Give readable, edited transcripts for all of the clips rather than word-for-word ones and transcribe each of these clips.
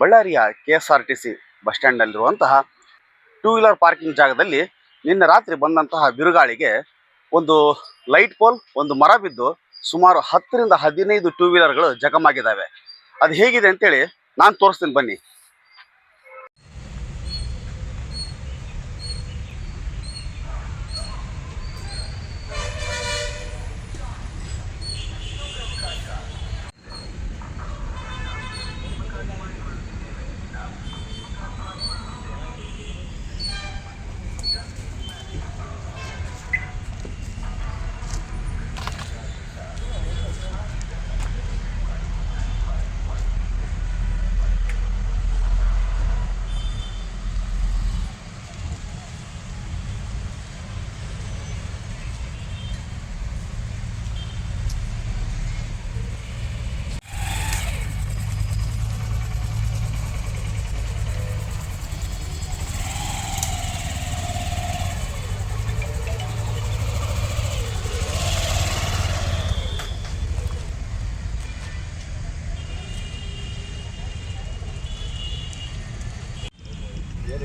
ಬಳ್ಳಾರಿಯ KSRTC bus ಸ್ಟ್ಯಾಂಡ್ನಲ್ಲಿರುವಂತಹ two wheeler parking ಜಾಗದಲ್ಲಿ ನಿನ್ನೆ ರಾತ್ರಿ ಬಂದಂತಹ ಬಿರುಗಾಳಿಗೆ ಒಂದು ಲೈಟ್ ಪೋಲ್, ಒಂದು ಮರ ಬಿದ್ದು ಸುಮಾರು 10 ರಿಂದ 15 ಟೂ ವೀಲರ್ಗಳು ಜಖಮಾಗಿದ್ದಾವೆ. ಅದು ಹೇಗಿದೆ ಅಂತೇಳಿ ನಾನು ತೋರಿಸ್ತೀನಿ ಬನ್ನಿ.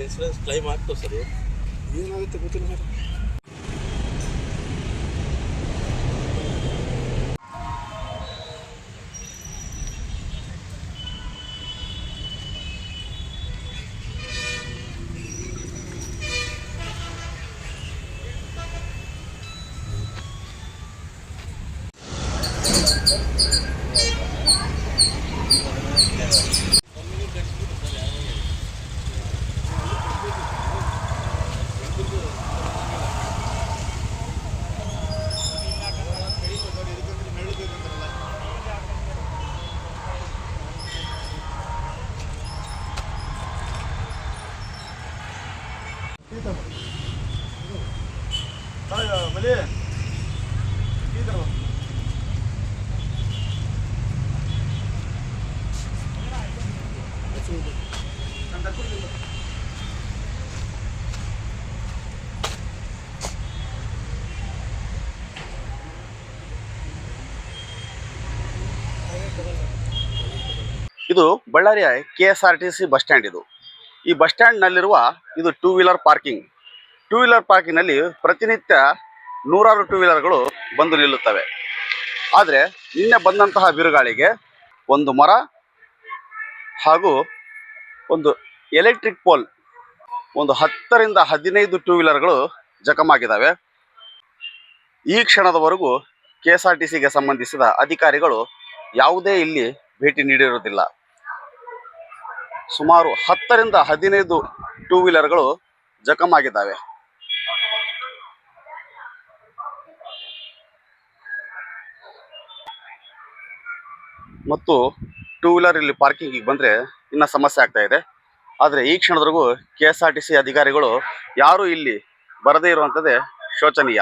ಇನ್ಸೂರೆನ್ಸ್ ಕ್ಲೈಮ್ ಆಗ್ತದೆ ಸರ್. ಏನಾಗುತ್ತೆ ಗೊತ್ತಿಲ್ಲ ಸರ್. ಇದು ಬಳ್ಳಾರಿಯ KSRTC ಬಸ್ ಸ್ಟ್ಯಾಂಡ್. ಈ ಬಸ್ ಸ್ಟ್ಯಾಂಡ್ನಲ್ಲಿರುವ ಇದು two wheeler parking. Two wheeler ಪಾರ್ಕಿಂಗ್ನಲ್ಲಿ ಪ್ರತಿನಿತ್ಯ ನೂರಾರು ಟೂ ವೀಲರ್ಗಳು ಬಂದು ನಿಲ್ಲುತ್ತವೆ. ಆದರೆ ನಿನ್ನೆ ಬಂದಂತಹ ಬಿರುಗಾಳಿಗೆ ಒಂದು ಮರ ಹಾಗೂ ಒಂದು ಎಲೆಕ್ಟ್ರಿಕ್ ಪೋಲ್, ಒಂದು 10 ರಿಂದ 15 ಟೂ ವೀಲರ್ಗಳು ಜಖಮಾಗಿದ್ದಾವೆ. ಈ ಕ್ಷಣದವರೆಗೂ KSRTCಗೆ ಸಂಬಂಧಿಸಿದ ಅಧಿಕಾರಿಗಳು ಯಾವುದೇ ಇಲ್ಲಿ ಭೇಟಿ ನೀಡಿರುವುದಿಲ್ಲ. ಸುಮಾರು 10 ರಿಂದ 15 ಟೂ ವೀಲರ್ಗಳು ಜಖಮಾಗಿದ್ದಾವೆ. ಮತ್ತು ಟೂ ವೀಲರ್ ಇಲ್ಲಿ ಪಾರ್ಕಿಂಗಿಗೆ ಬಂದರೆ ಇನ್ನೂ ಸಮಸ್ಯೆ ಆಗ್ತಾ ಇದೆ. ಆದರೆ ಈ ಕ್ಷಣದವರೆಗೂ KSRTC ಅಧಿಕಾರಿಗಳು ಯಾರೂ ಇಲ್ಲಿ ಬರದೇ ಇರುವಂಥದ್ದೇ ಶೋಚನೀಯ.